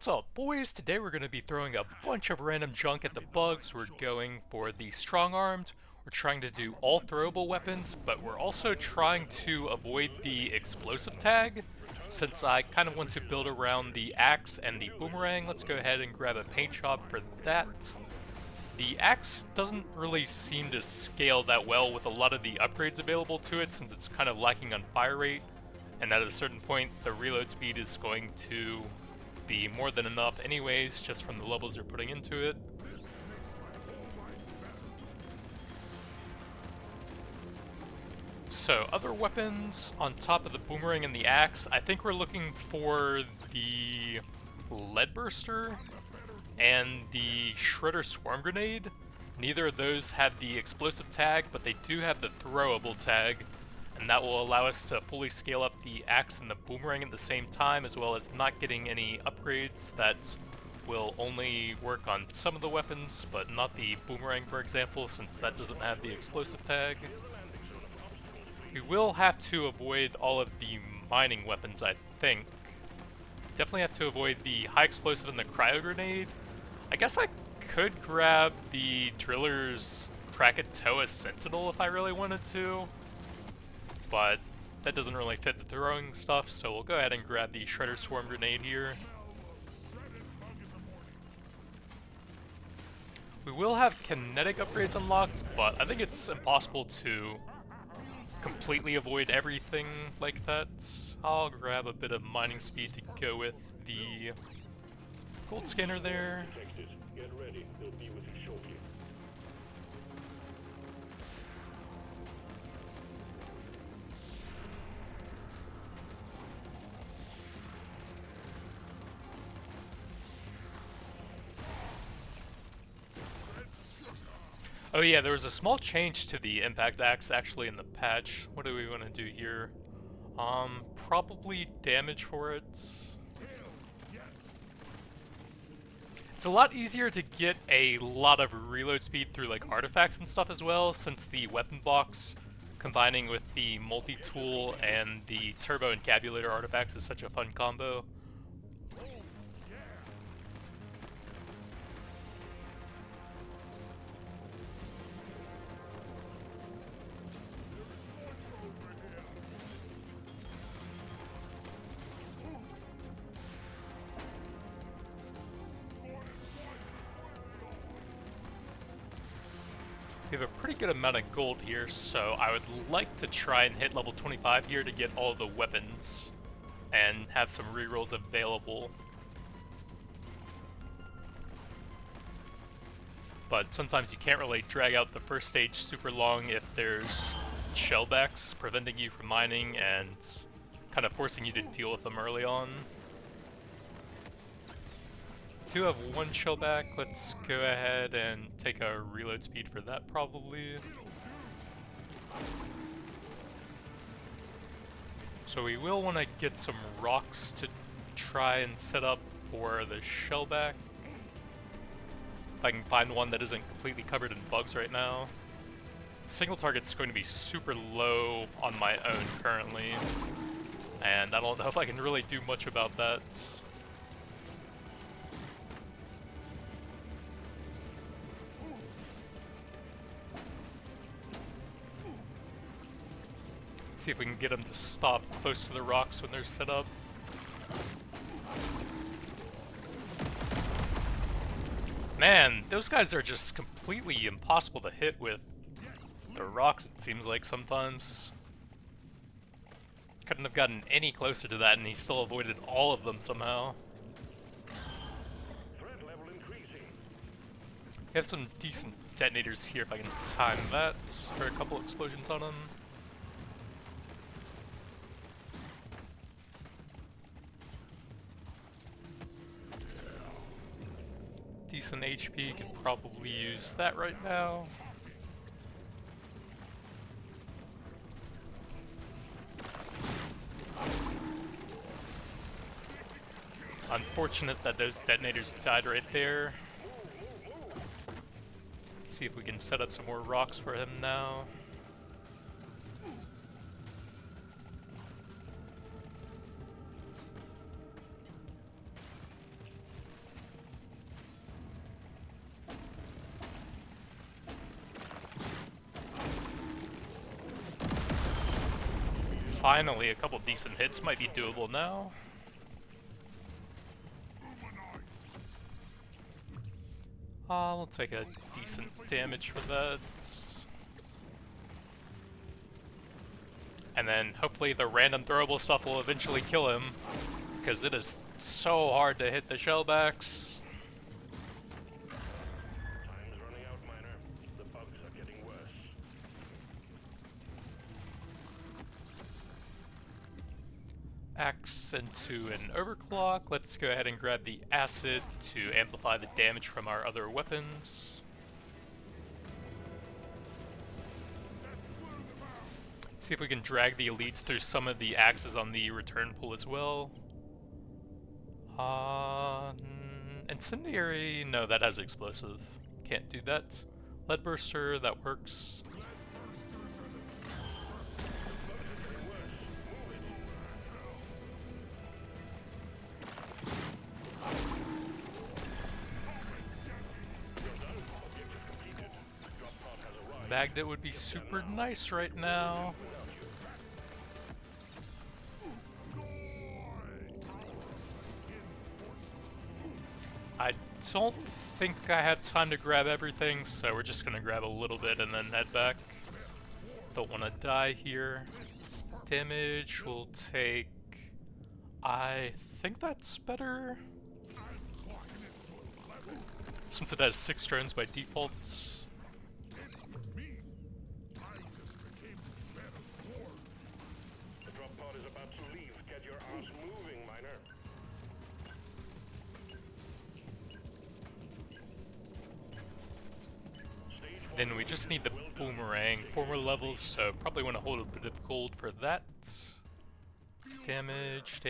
What's up, boys? Today we're going to be throwing a bunch of random junk at the bugs. We're going for the strong-armed. We're trying to do all throwable weapons, but we're also trying to avoid the explosive tag. Since I kind of want to build around the axe and the boomerang, let's go ahead and grab a paint job for that. The axe doesn't really seem to scale that well with a lot of the upgrades available to it, since it's kind of lacking on fire rate, and at a certain point the reload speed is going to be more than enough anyways, just from the levels you're putting into it. So, other weapons on top of the boomerang and the axe, I think we're looking for the lead burster and the shredder swarm grenade. Neither of those have the explosive tag, but they do have the throwable tag, and that will allow us to fully scale up the axe and the boomerang at the same time, as well as not getting any upgrades that will only work on some of the weapons, but not the boomerang, for example, since that doesn't have the explosive tag. We will have to avoid all of the mining weapons, I think. Definitely have to avoid the high explosive and the cryo grenade. I guess I could grab the driller's Krakatoa Sentinel if I really wanted to, but that doesn't really fit the throwing stuff, so we'll go ahead and grab the Shredder Swarm Grenade here. We will have kinetic upgrades unlocked, but I think it's impossible to completely avoid everything like that. I'll grab a bit of mining speed to go with the gold scanner there. Get ready. They'll be with you shortly. Oh yeah, there was a small change to the impact axe actually in the patch. What do we want to do here? Probably damage for it. It's a lot easier to get a lot of reload speed through like artifacts and stuff as well, since the weapon box combining with the multi-tool and the turbo encabulator artifacts is such a fun combo. We have a pretty good amount of gold here, so I would like to try and hit level 25 here to get all of the weapons and have some rerolls available. But sometimes you can't really drag out the first stage super long if there's shellbacks preventing you from mining and kind of forcing you to deal with them early on. Do have one shellback. Let's go ahead and take a reload speed for that probably. So we will want to get some rocks to try and set up for the shellback. If I can find one that isn't completely covered in bugs right now. Single target's going to be super low on my own currently, and I don't know if I can really do much about that. See if we can get them to stop close to the rocks when they're set up. Man, those guys are just completely impossible to hit with the rocks, it seems like sometimes. Couldn't have gotten any closer to that and he still avoided all of them somehow. Threat level increasing. We have some decent detonators here if I can time that for a couple explosions on them. Decent HP, could probably use that right now. Unfortunate that those detonators died right there. See if we can set up some more rocks for him now. Finally, a couple decent hits might be doable now. We'll take a decent damage for that. And then hopefully the random throwable stuff will eventually kill him, because it is so hard to hit the shellbacks. Time's running out, Miner. The bugs are getting worse. Axe into an overclock. Let's go ahead and grab the acid to amplify the damage from our other weapons. See if we can drag the elites through some of the axes on the return pull as well. Incendiary, no, that has explosive. Can't do that. Lead burster, that works. Magnet would be super nice right now. I don't think I have time to grab everything, so we're just gonna grab a little bit and then head back. Don't want to die here. Damage will take... I think that's better. Since it has 6 turns by default. The drop pod is about to leave. Get your ass moving, Miner. Then we just need the boomerang. 4 more levels, so probably want to hold a bit of gold for that. Damage,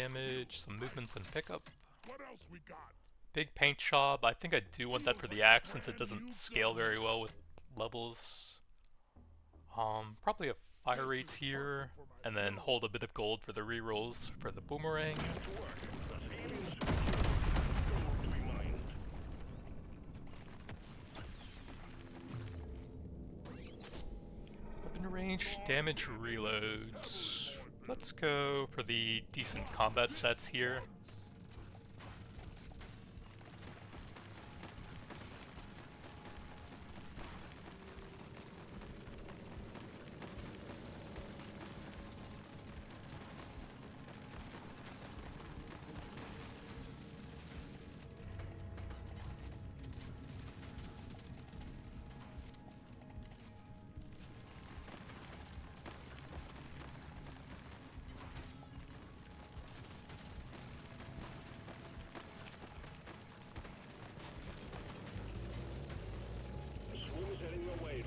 some movements and pickup. What else we got? Big paint job. I think I do want that for the axe since it doesn't scale very well with levels. Probably a fire rate here, and then hold a bit of gold for the rerolls for the boomerang. Weapon range, damage reloads. Let's go for the decent combat sets here.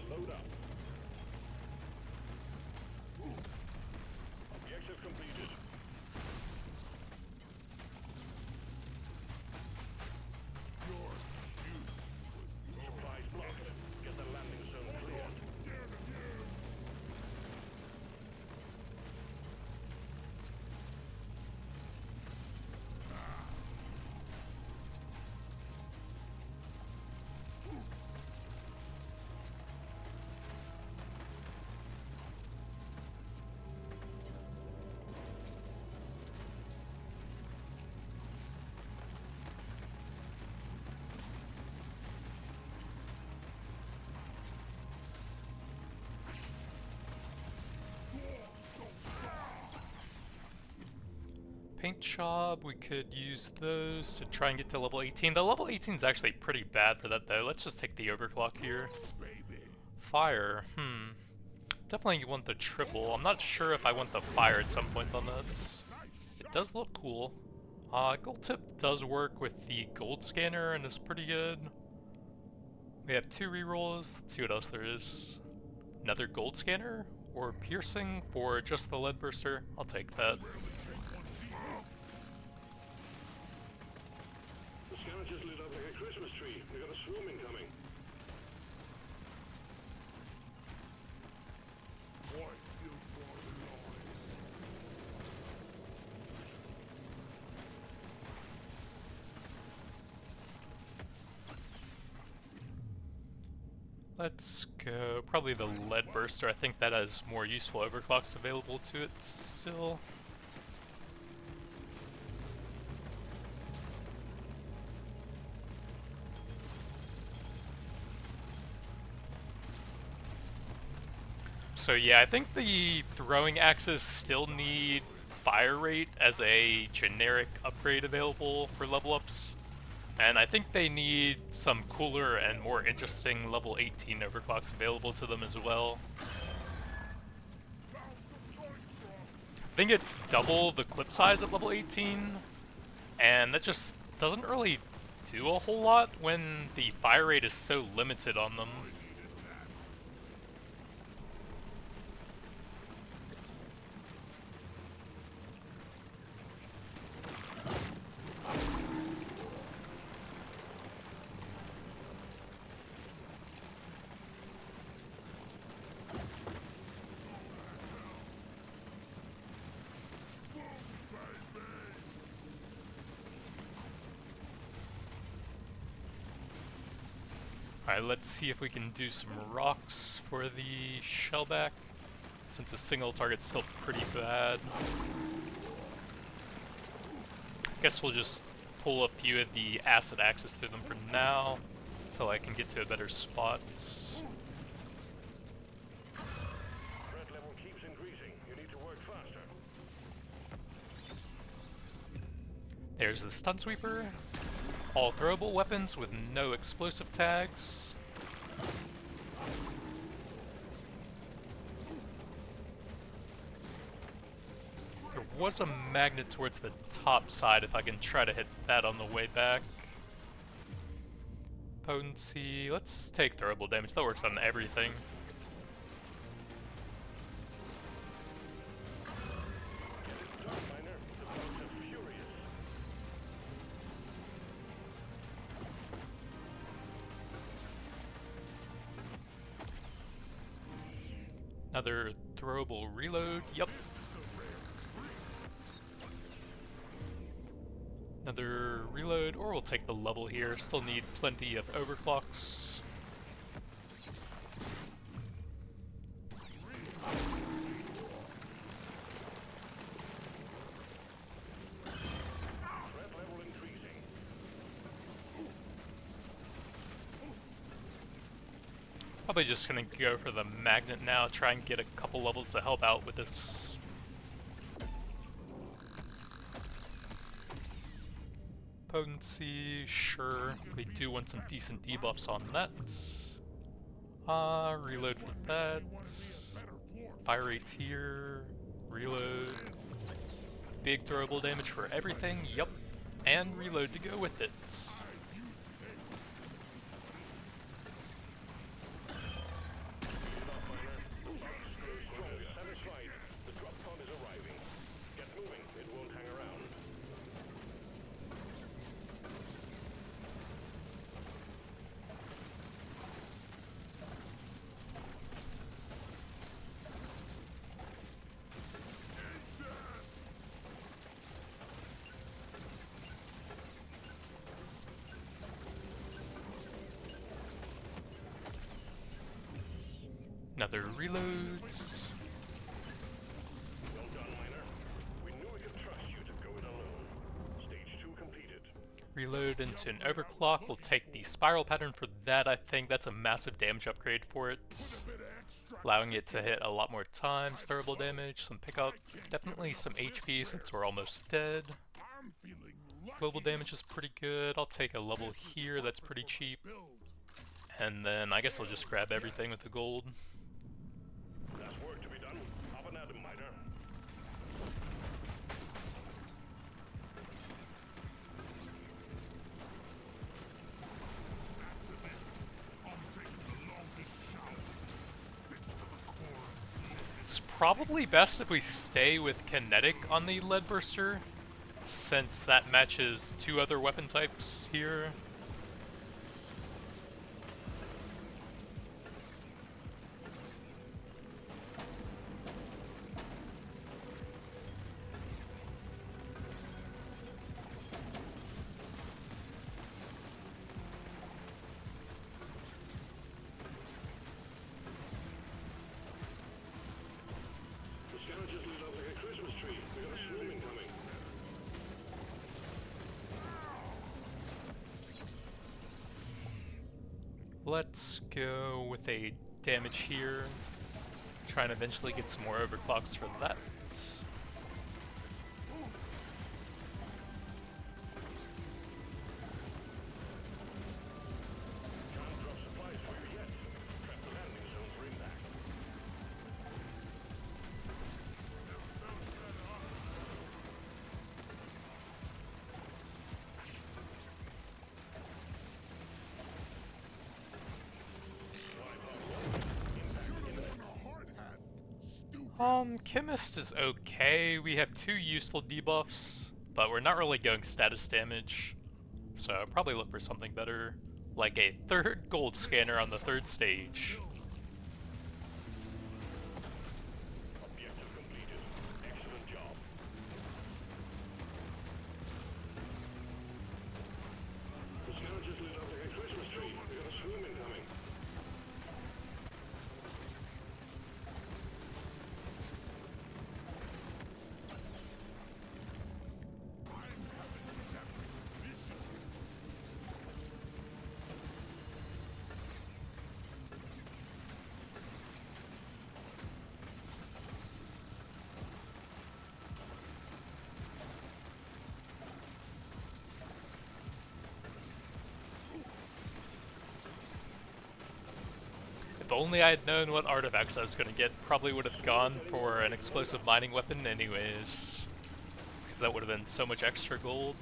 Load up. Objective completed. Supplies blocked. Get the landing zone cleared. Paint job, we could use those to try and get to level 18. The level 18 is actually pretty bad for that though. Let's just take the overclock here. Fire, definitely want the triple. I'm not sure if I want the fire at some point on that. It does look cool. Gold tip does work with the gold scanner and is pretty good. We have 2 rerolls. Let's see what else there is. Another gold scanner or piercing for just the lead burster. I'll take that. The scanner just lit up like a Christmas tree. We got a swarm incoming. Let's go probably the lead burster. I think that has more useful overclocks available to it still. So yeah, I think the throwing axes still need fire rate as a generic upgrade available for level ups. And I think they need some cooler and more interesting level 18 overclocks available to them as well. I think it's double the clip size at level 18, and that just doesn't really do a whole lot when the fire rate is so limited on them. Alright, let's see if we can do some rocks for the shellback, since a single target's still pretty bad. Guess we'll just pull a few of the acid axes through them for now, until I can get to a better spot. Threat level keeps increasing. You need to work faster. There's the stun sweeper. All throwable weapons with no explosive tags. There was a magnet towards the top side if I can try to hit that on the way back. Potency, let's take throwable damage, that works on everything. Another throwable reload, yep. Another reload, or we'll take the level here. Still need plenty of overclocks. Threat level increasing. Probably just gonna go for the magnet now, try and get a couple levels to help out with this. Potency, sure. We do want some decent debuffs on that. Reload for that. Fire rates here. Reload. Big throwable damage for everything, yup. And reload to go with it. Satisfied. The drop pod is arriving. Get moving. It won't hang around. Another reload. Well done, Miner. We knew we could trust you to go it alone. Stage 2 completed. Reload into an overclock. We'll take the spiral pattern for that, I think. That's a massive damage upgrade for it. Allowing it to hit a lot more times, throwable damage, some pickup, definitely some HP since we're almost dead. Global damage is pretty good. I'll take a level here, that's pretty cheap. And then I guess I'll just grab everything with the gold. That's work to be done. Up and at 'em, Miner. It's probably best if we stay with kinetic on the lead burster, since that matches two other weapon types here. Let's go with a damage here. Try and eventually get some more overclocks for that. Can't drop supplies for you yet. Track the landing zone for impact. Chemist is okay. We have 2 useful debuffs, but we're not really going status damage. So I'll probably look for something better, like a 3rd gold scanner on the 3rd stage. Objective completed. Excellent job. The scavengers lit up like a Christmas tree. We got a swarm incoming. If only I had known what artifacts I was going to get, probably would have gone for an explosive mining weapon anyways, because that would have been so much extra gold.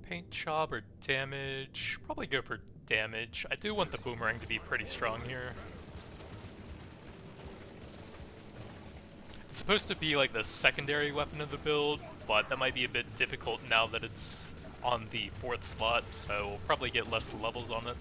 Paint job or damage? Probably go for damage. I do want the boomerang to be pretty strong here. It's supposed to be like the secondary weapon of the build, but that might be a bit difficult now that it's on the 4th slot, so we'll probably get less levels on it.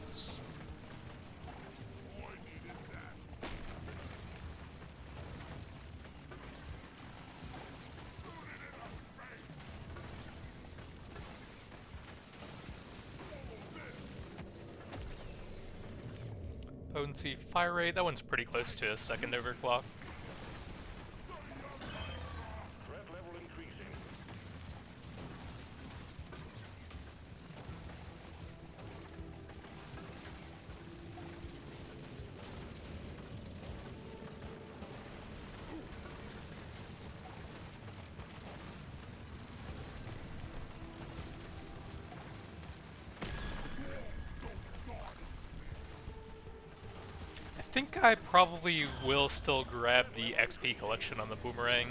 Potency, fire rate, that one's pretty close to a 2nd overclock. Threat level increasing. I think I probably will still grab the XP collection on the boomerang.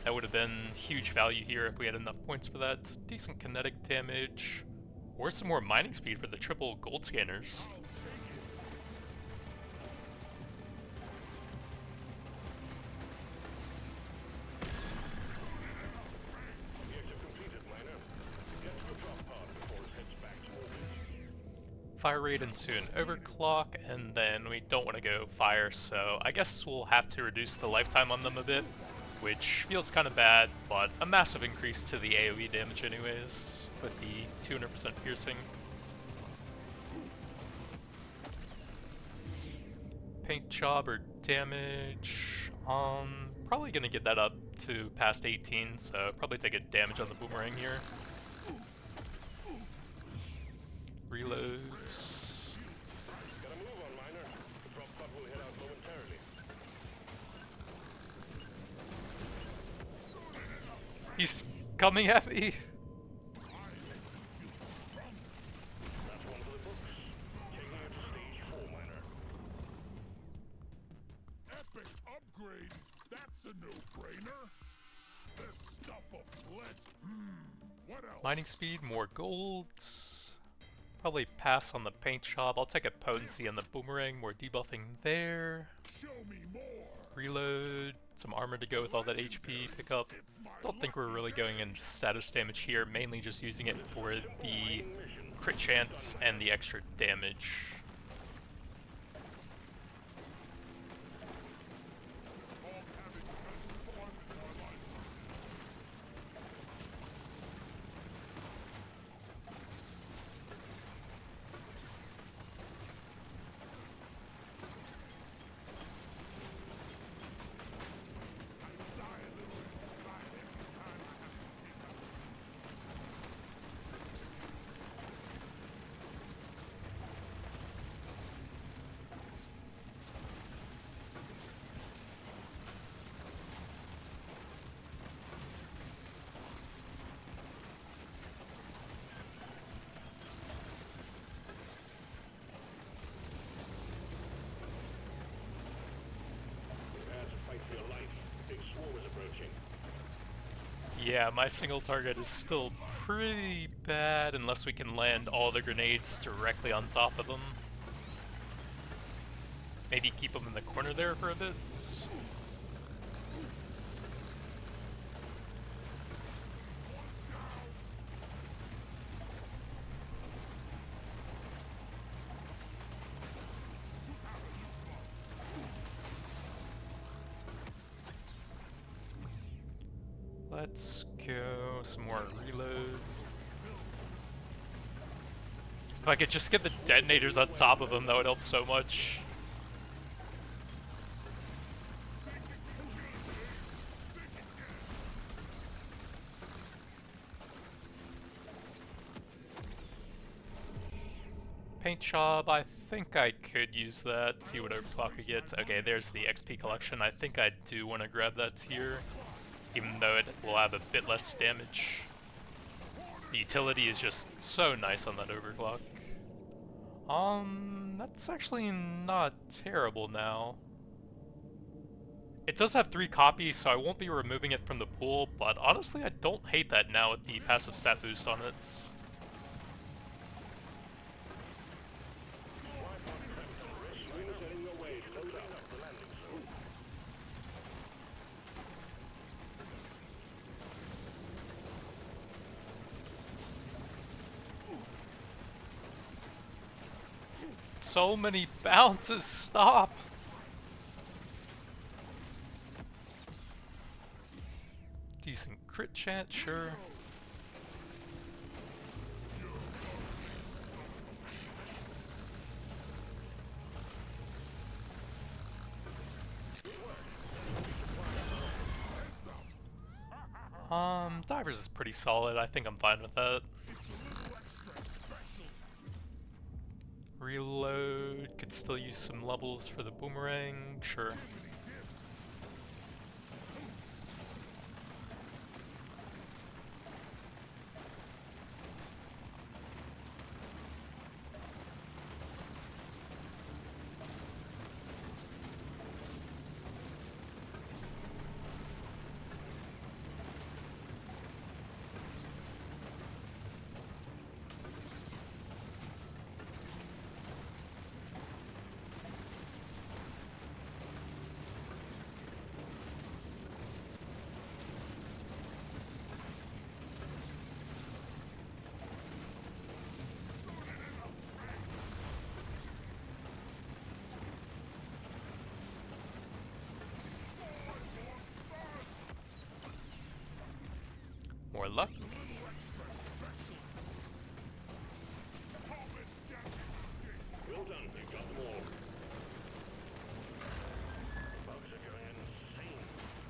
That would have been huge value here if we had enough points for that. Decent kinetic damage, or some more mining speed for the triple gold scanners. Objective completed, miner. Get to the drop pod before it heads back to orbit. Fire rate into an overclock, and then we don't want to go fire, so I guess we'll have to reduce the lifetime on them a bit, which feels kind of bad, but a massive increase to the AoE damage anyways, with the 200% piercing. Paint job or damage, probably gonna get that up to past 18, so probably take a damage on the boomerang here. Reloads. Gotta move on, miner. The drop pod will head out momentarily. He's coming at me! That's one for the books. Taking it to stage 4, miner. Epic upgrade! That's a no-brainer. This stuff of blitz. What else? Mining speed, more golds. Probably pass on the paint job. I'll take a potency on the boomerang, more debuffing there. Show me more. Reload, some armor to go with all that HP pickup. Don't think we're really going into status damage here, mainly just using it for the crit chance and the extra damage. For your life. Big swarm is approaching. Yeah, my single target is still pretty bad unless we can land all the grenades directly on top of them. Maybe keep them in the corner there for a bit. Let's go, some more reload. If I could just get the detonators on top of them, that would help so much. Paint job, I think I could use that, see what overclock we get. Okay, there's the XP collection. I think I do want to grab that tier, even though it will have a bit less damage. The utility is just so nice on that overclock. That's actually not terrible now. It does have 3 copies, so I won't be removing it from the pool, but honestly I don't hate that now with the passive stat boost on it. So many bounces, stop! Decent crit chance, sure. Divers is pretty solid, I think I'm fine with that. Reload, could still use some levels for the boomerang, sure. More luck. Well done, you got them all. Bugs are going insane.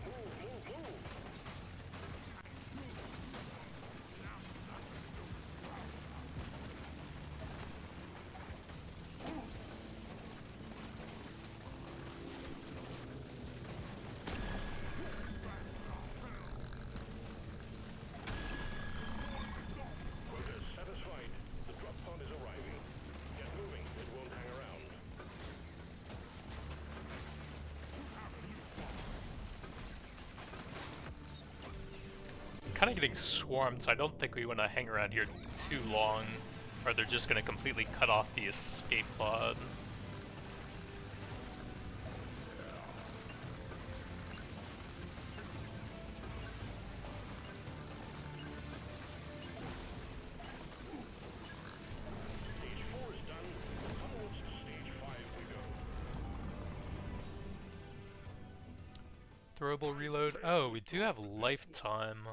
Move. kind of getting swarmed, so I don't think we want to hang around here too long, or they're just going to completely cut off the escape pod. Stage 4 is done. Onwards to stage 5 we go. Throwable reload. Oh, we do have lifetime.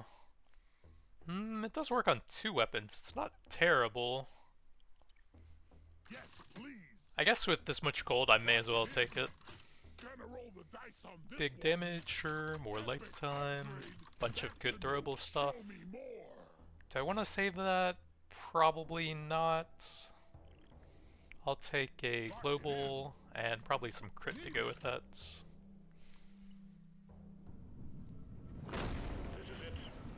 It does work on 2 weapons. It's not terrible. Yes, please. I guess with this much gold, I may as well take it. Gonna roll the dice on this Big one. damage, sure. More lifetime. Bunch of good throwable stuff. Show me more. Do I want to save that? Probably not. I'll take a global and probably some crit to go with that. This is it.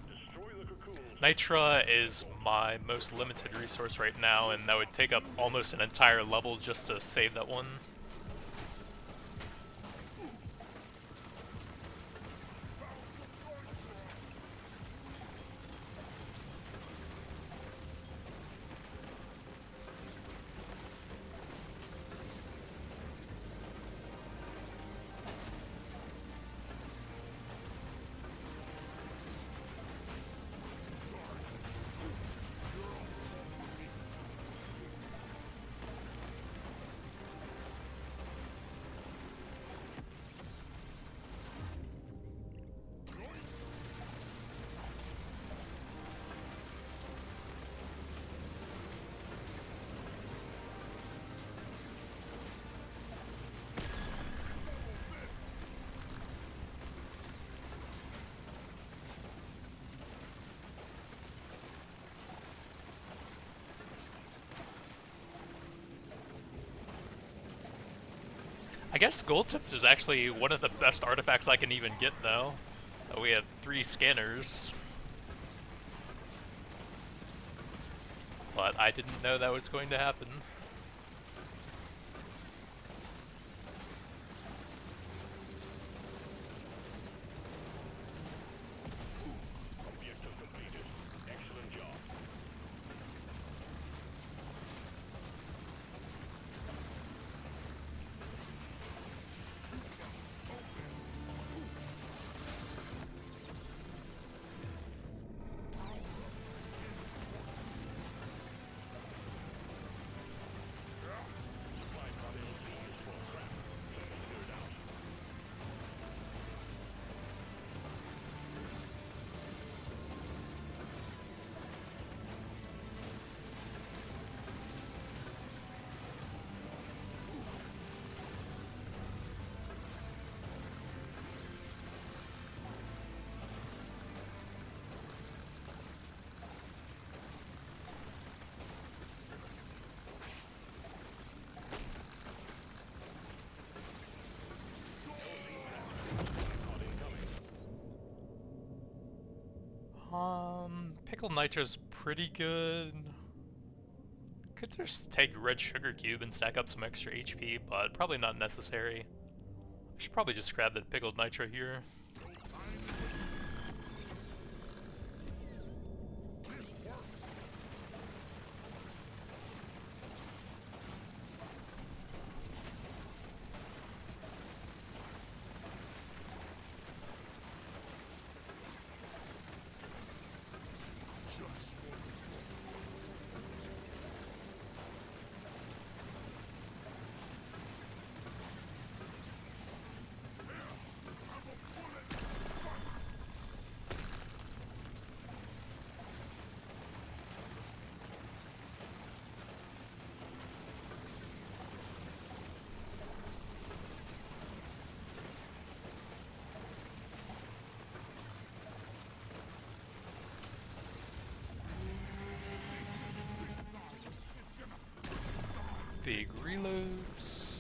Destroy the cocoon. Nitra is my most limited resource right now, and that would take up almost an entire level just to save that one. I guess gold tips is actually one of the best artifacts I can even get now. We have 3 scanners. But I didn't know that was going to happen. Objective completed. Excellent job. Supply pod LC is full of crap. Let me clear it out. Pod incoming. Pickled nitro's pretty good. Could just take red sugar cube and stack up some extra HP, but probably not necessary. I should probably just grab the pickled nitro here. Big reloads.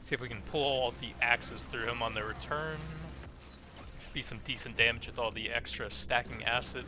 See if we can pull all the axes through him on the return. be some decent damage with all the extra stacking acid.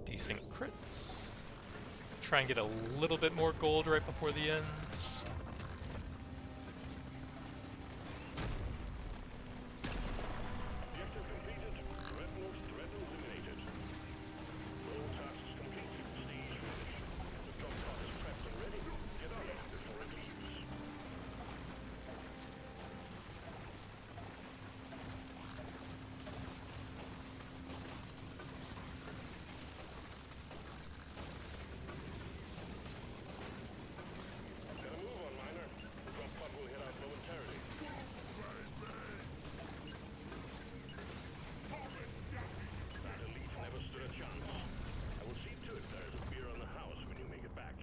Decent crits. Try and get a little bit more gold right before the end. Objective completed. Dreadnought eliminated. All tasks completed. Stage finished. The drop pod is prepped and ready. Get on it before it leaves. Gotta move on, Miner. The drop pod will head out momentarily. That elite never stood a chance. I will see to it there is a beer on the house when you make it back.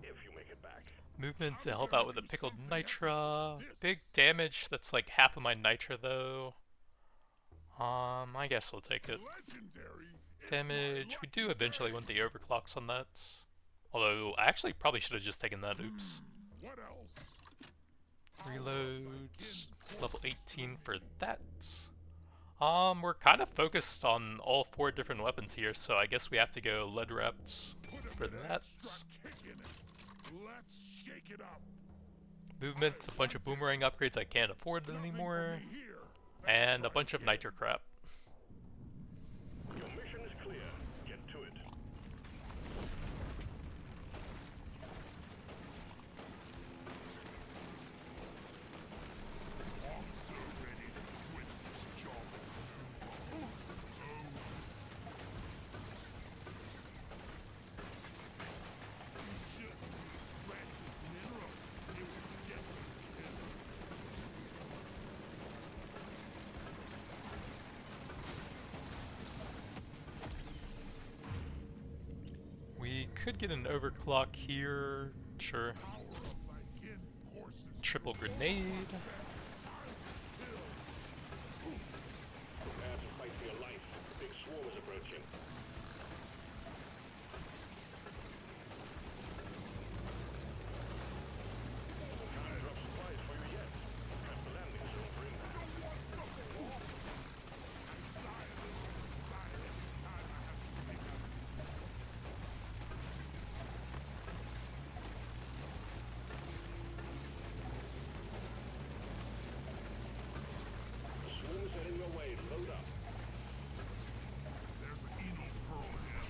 If you make it back. Movement to help out with the pickled nitra. Big damage, that's like half of my nitra though. I guess we'll take it. Legendary. Damage, we do eventually want the overclocks on that. Although, I actually probably should have just taken that, oops. What else? Reload, level 18 for that. We're kind of focused on all 4 different weapons here, so I guess we have to go lead wrapped for that. Kick in it. Let's shake it up. Movement, a bunch of boomerang upgrades I can't afford anymore, Here. and a bunch of nitro crap. Your mission is clear. Get to it. I'm so ready to quit this job. We could get an overclock here, sure. Triple grenade. Prepare to fight for your life. The big swarm is approaching. Can't drop supplies for you yet. Prep the landing zone for impact. The swarm is heading your way. Load up. There's an Eno pearl ahead.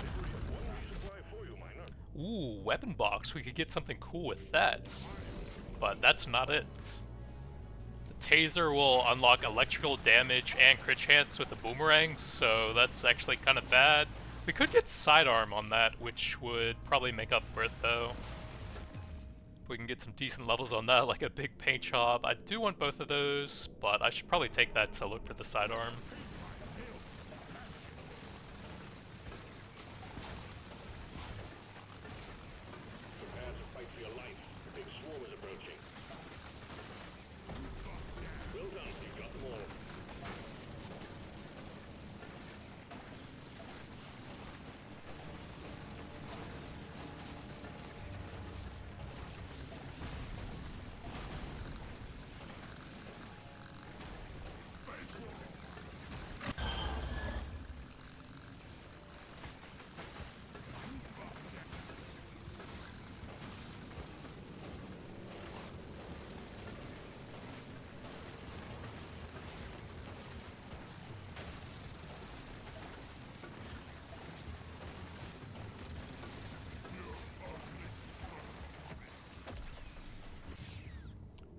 Delivery of 1 resupply for you, Miner. Ooh, weapon box, we could get something cool with that. But that's not it. The taser will unlock electrical damage and crit chance with the boomerang, so that's actually kind of bad. We could get sidearm on that, which would probably make up for it though. We can get some decent levels on that, like a big paint job. I do want both of those, but I should probably take that to look for the sidearm. Prepare to fight for your life. The big swarm is approaching. Well done. You got them all.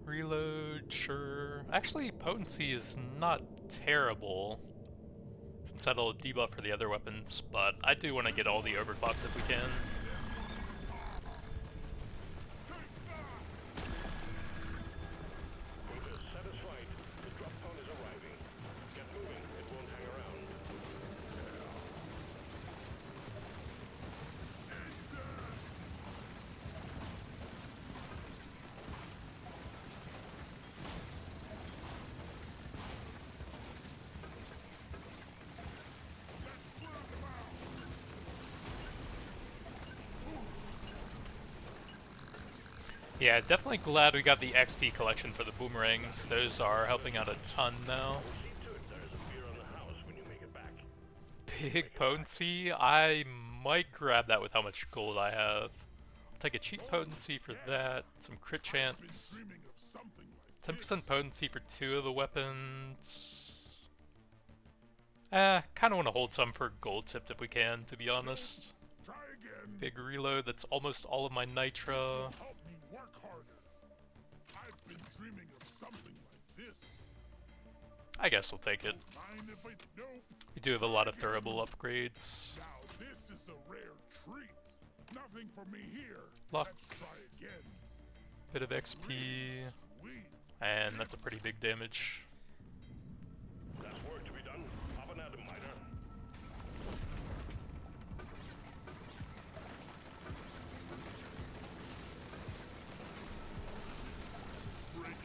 Reload, sure. Actually, potency is not terrible. since that'll debuff for the other weapons, but I do want to get all the overclocks if we can. Satisfied. The drop pod is arriving. Get moving. It won't hang around. Yeah, definitely glad we got the XP collection for the boomerangs. Those are helping out a ton now. See to it there is a beer on the house when you make it back. Big potency? I might grab that with how much gold I have. I'll take a cheap potency for that, some crit chance, Dreaming of something like 10% potency for 2 of the weapons. Kinda wanna hold some for gold tipped if we can, to be honest. try again. Big reload, that's almost all of my nitro. Help me work harder. I've been dreaming of something like this. I guess we'll take it. Mind if I don't? We do have a lot of durable upgrades. Now this is a rare treat. Nothing for me here. Luck. Let's try again. Bit of XP, Sweet. and that's a pretty big damage. That's work to be done. Have an atom miner. Bring it home.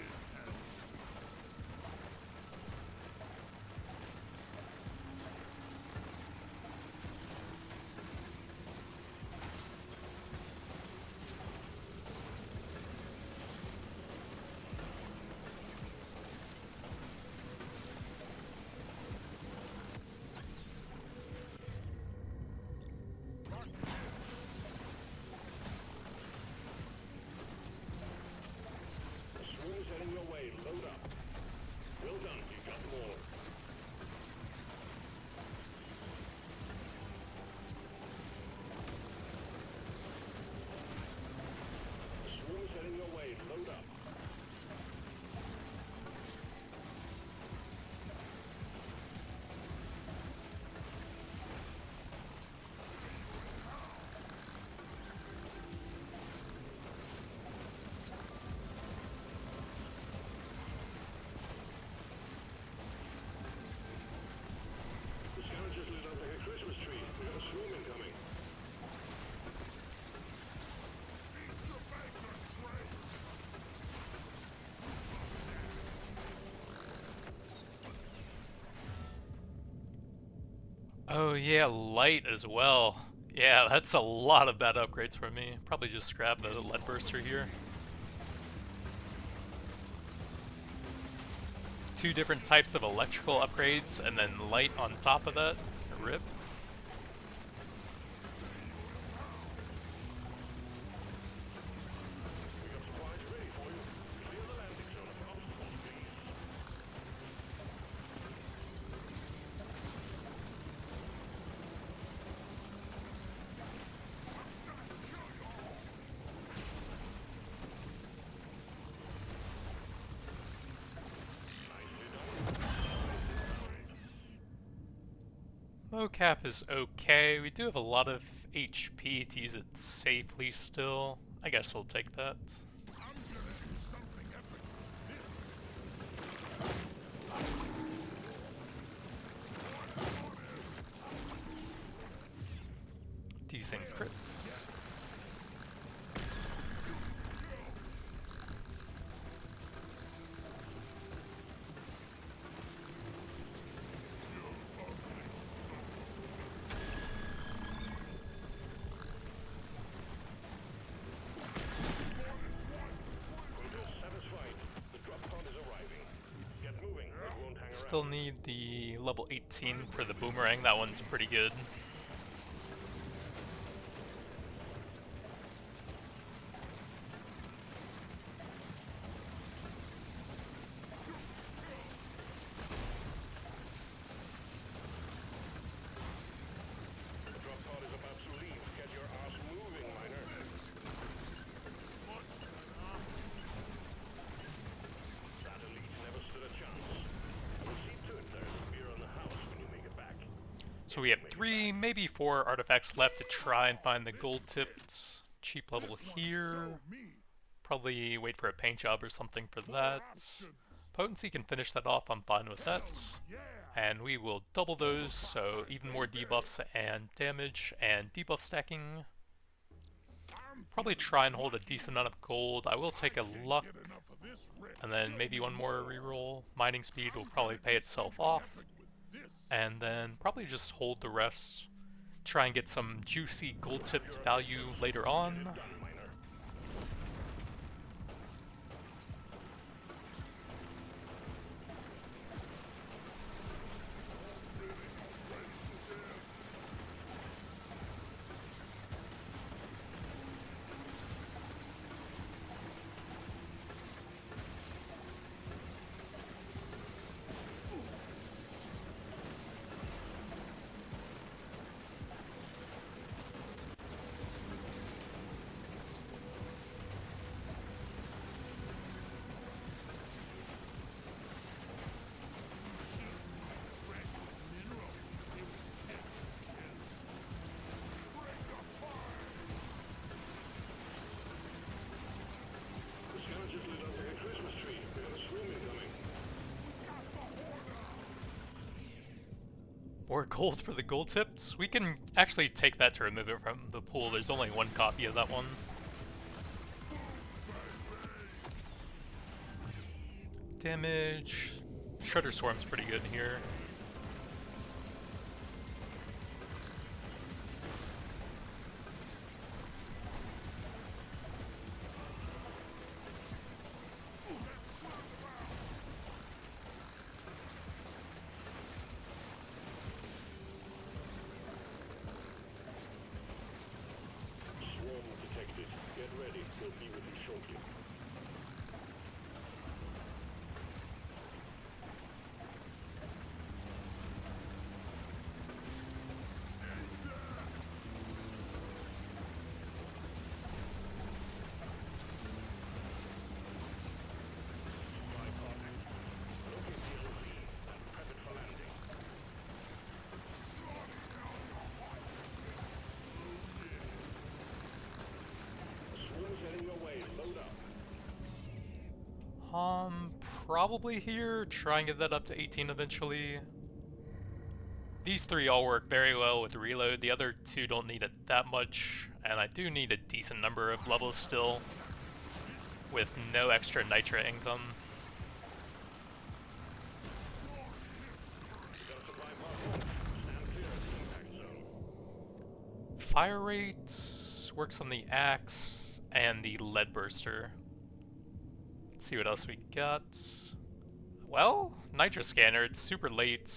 The swarm is heading your way. Load up. Well done. You got them all. The swarm is heading your way. Load up. The scavengers lit up like a Christmas tree. We got a swarm incoming. Eat your banker, Trey. Oh yeah, light as well. Yeah, that's a lot of bad upgrades for me. Probably just grab the lead burster here. 2 different types of electrical upgrades, and then light on top of that. Rip. We got supplies ready for you. Clear the landing zone of obstacles, please. Mocap is okay. We do have a lot of HP to use it safely still. I guess we'll take that. I'm gonna do something epic with this. Decent crits. Satisfied. The drop pod is arriving. Get moving. It won't hang Still around. need the level 18 for the boomerang. That one's pretty good. The drop pod is about to leave. Get your ass moving, miner. That elite never stood a chance. We'll see to it there's a beer on the house when you make it back. So we have 3, maybe 4 artifacts left to try and find the gold tipped cheap level here. Probably wait for a paint job or something for that. Potency can finish that off, I'm fine with that. And we will double those, so even more debuffs and damage and debuff stacking. Probably try and hold a decent amount of gold. I will take a luck, and then maybe one more reroll. Mining speed will probably pay itself off. And then probably just hold the rest. Try and get some juicy gold tipped value later on. More gold for the gold tips. We can actually take that to remove it from the pool. There's only 1 copy of that one. Damage. Shredder Swarm's pretty good here. Probably here, try and get that up to 18 eventually. These 3 all work very well with reload, the other 2 don't need it that much, and I do need a decent number of levels still, with no extra nitra income. Fire rate works on the axe and the lead burster. Let's see what else we got. Well, nitra scanner, it's super late.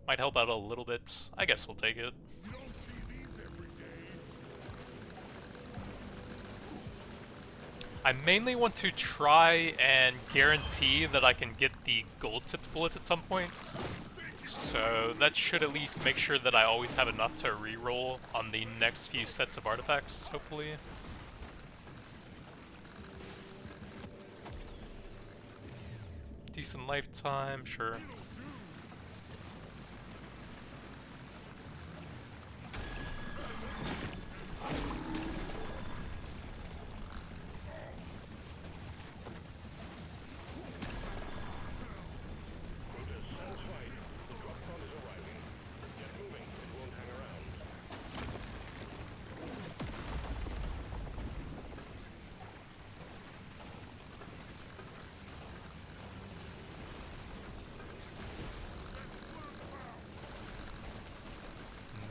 Might help out a little bit. I guess we'll take it. I mainly want to try and guarantee that I can get the gold tipped bullets at some point. So that should at least make sure that I always have enough to reroll on the next few sets of artifacts, hopefully. Decent lifetime, sure.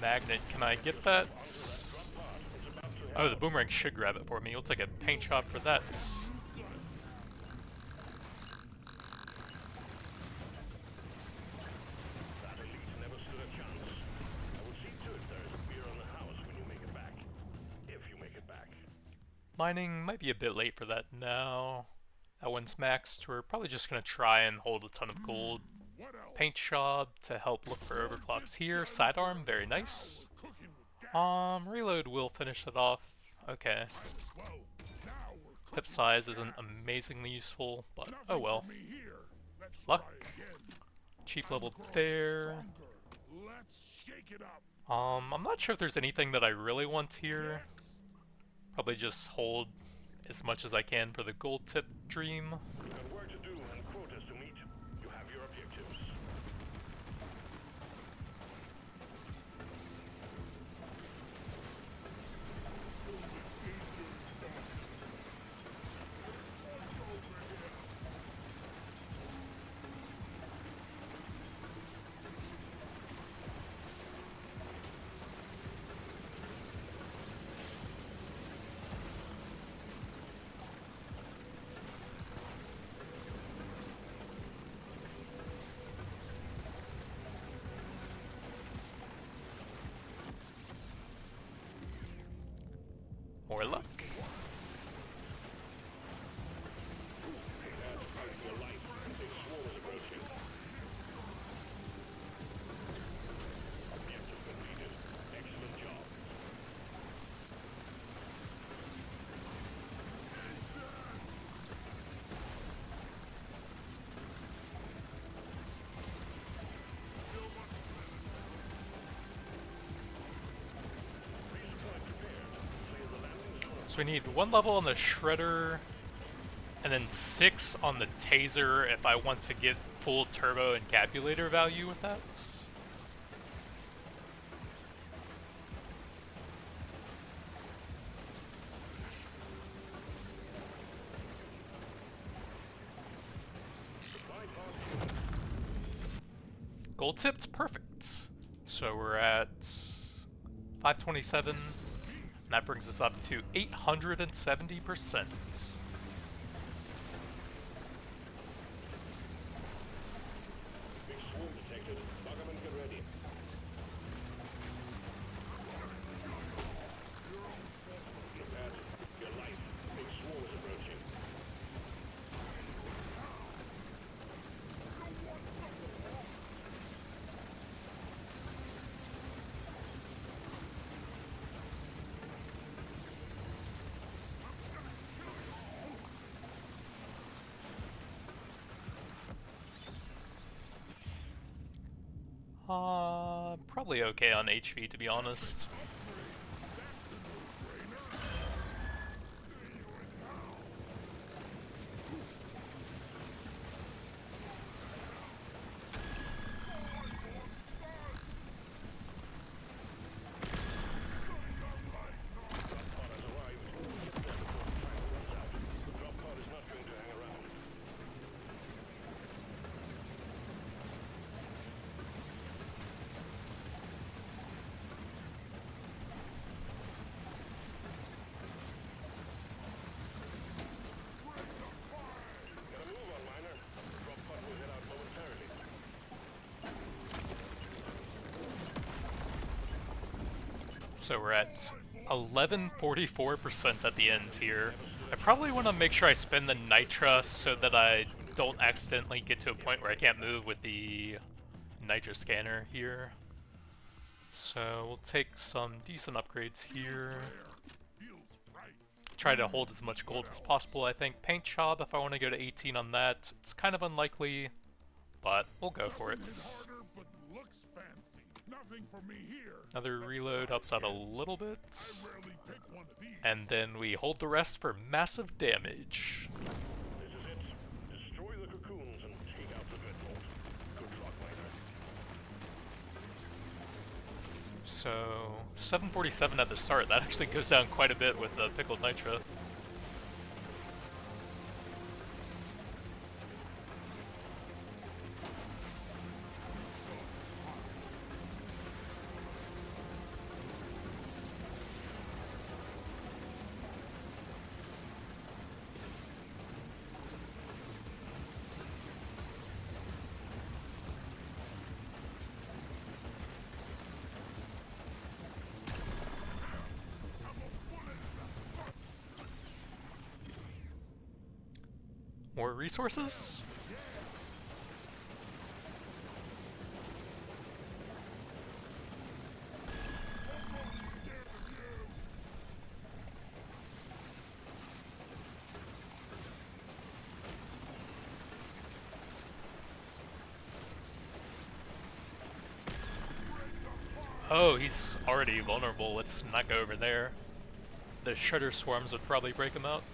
Magnet, can I get that? Oh, the boomerang should grab it for me. We'll take a paint job for that. Mining might be a bit late for that now. That one's maxed. We're probably just going to try and hold a ton of gold. Paint job to help look for overclocks here. Sidearm, very nice. Reload will finish it off. Okay. Pip size isn't amazingly useful, but oh well. Luck. Cheap level there. Shake it up. I'm not sure if there's anything that I really want here. Probably just hold as much as I can for the gold tip dream. You've got work to do and quotas to meet. You have your objectives. More luck. Your life. Big swarm is approaching. Objective completed. Excellent job. Resupply prepared. Clear the landing zone. So we need 1 level on the shredder, and then 6 on the taser if I want to get full turbo encapsulator value with that. Supply pod here. Gold tipped, perfect. So we're at 527, and that brings us up to 870%. Big swarm detected. Buggerman, get ready. Prepare. Your life. Big swarm is approaching. Probably okay on HP, to be honest. Pod has arrived. Get there before the time runs out. The drop pod is not going to hang around. Gotta move on, miner. The drop pod will head out momentarily. So we're at 1144% at the end here. I probably want to make sure I spend the nitra so that I don't accidentally get to a point where I can't move with the nitra scanner here. So we'll take some decent upgrades here. Feels right. Try to hold as much gold as possible, I think. Paint job, if I want to go to 18 on that, it's kind of unlikely, but we'll go for it. Harder, but looks fancy. Nothing for me here. Another reload helps out a little bit. I rarely pick one of these. And then we hold the rest for massive damage. This is it. Destroy the cocoons and take out the dreadnought. Good luck, miner. So 747 at the start. That actually goes down quite a bit with the pickled nitra. More resources? Oh, he's already vulnerable. Let's not go over there. The shredder swarms would probably break him out.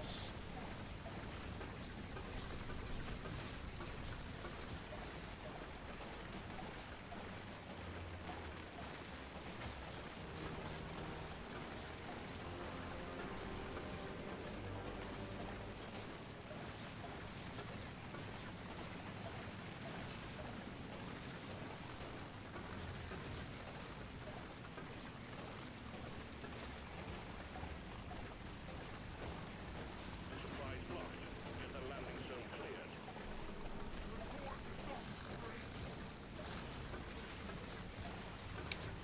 Supplies blocked. Get the landing zone cleared.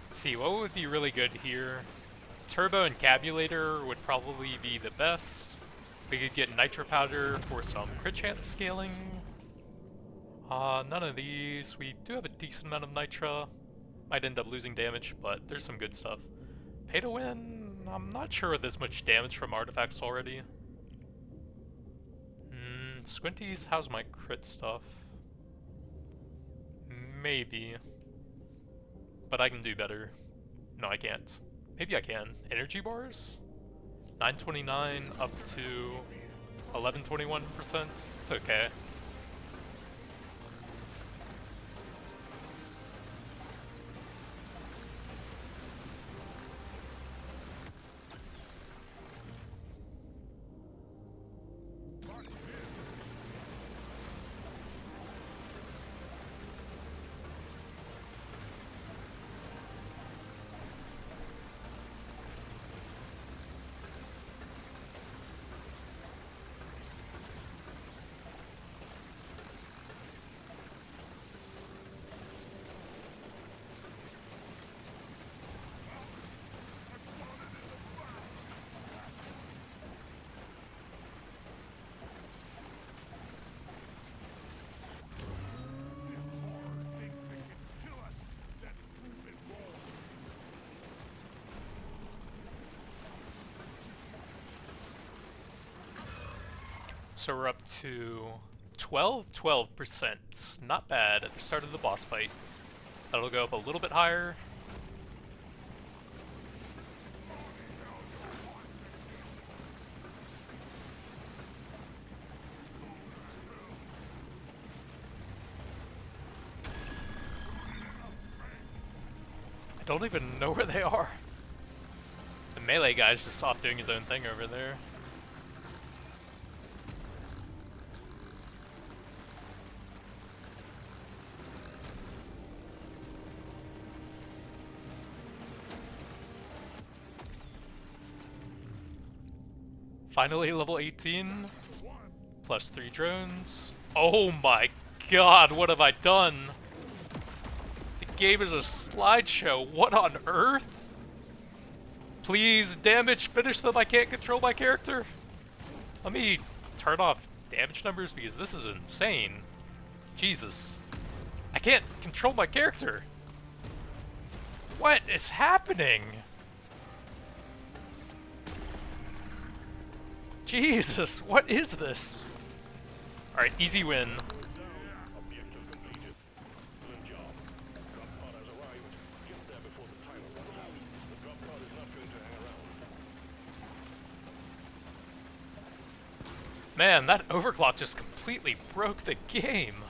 Let's see, what would be really good here? Turbo Encabulator would probably be the best. We could get Nitro Powder for some crit chance scaling. None of these. We do have a decent amount of Nitra. Might end up losing damage, but there's some good stuff. Pay to win? I'm not sure with this much damage from artifacts already. Squinties, how's my crit stuff? Maybe. But I can do better. No, I can't. Maybe I can. Energy bars? 929 up to 1121%. It's okay. So we're up to 12%. Not bad at the start of the boss fights. That'll go up a little bit higher. I don't even know where they are. The melee guy's just off doing his own thing over there. Finally level 18, plus 3 drones. Oh my god, what have I done? The game is a slideshow, what on earth? Please, damage, finish them, I can't control my character. Let me turn off damage numbers because this is insane. Jesus. I can't control my character. What is happening? Jesus, what is this? Alright, easy win. Objective completed. Good job. Drop pod has arrived. Get there before the timer runs out. The drop pod is not going to hang around. Man, that overclock just completely broke the game.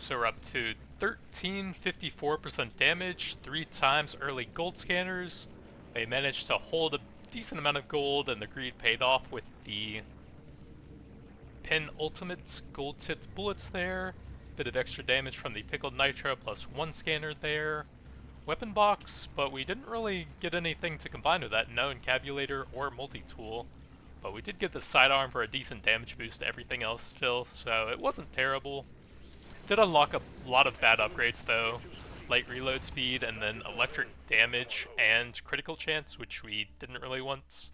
So we're up to 1354% damage, 3 times early gold scanners. They managed to hold a decent amount of gold, and the greed paid off with the pin ultimate gold tipped bullets there. Bit of extra damage from the pickled nitro plus 1 scanner there. Weapon box, but we didn't really get anything to combine with that. No encabulator or multi-tool. But we did get the sidearm for a decent damage boost to everything else still, so it wasn't terrible. Did unlock a lot of bad upgrades though. Light reload speed and then electric damage and critical chance, which we didn't really want.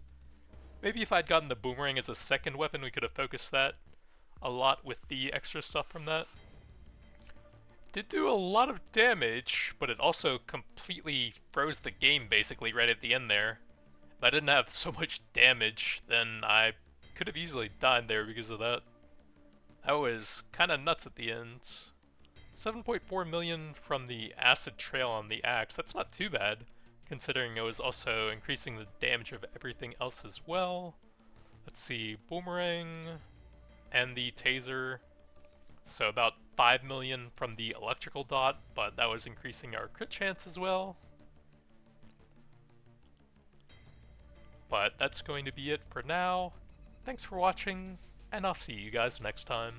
Maybe if I'd gotten the boomerang as a second weapon, we could have focused that a lot with the extra stuff from that. Did do a lot of damage, but it also completely froze the game basically right at the end there. If I didn't have so much damage, then I could have easily died there because of that. That was kind of nuts at the end. 7.4 million from the acid trail on the axe. That's not too bad, considering it was also increasing the damage of everything else as well. Let's see, boomerang and the taser. So about 5 million from the electrical dot, but that was increasing our crit chance as well. But that's going to be it for now. Thanks for watching, and I'll see you guys next time.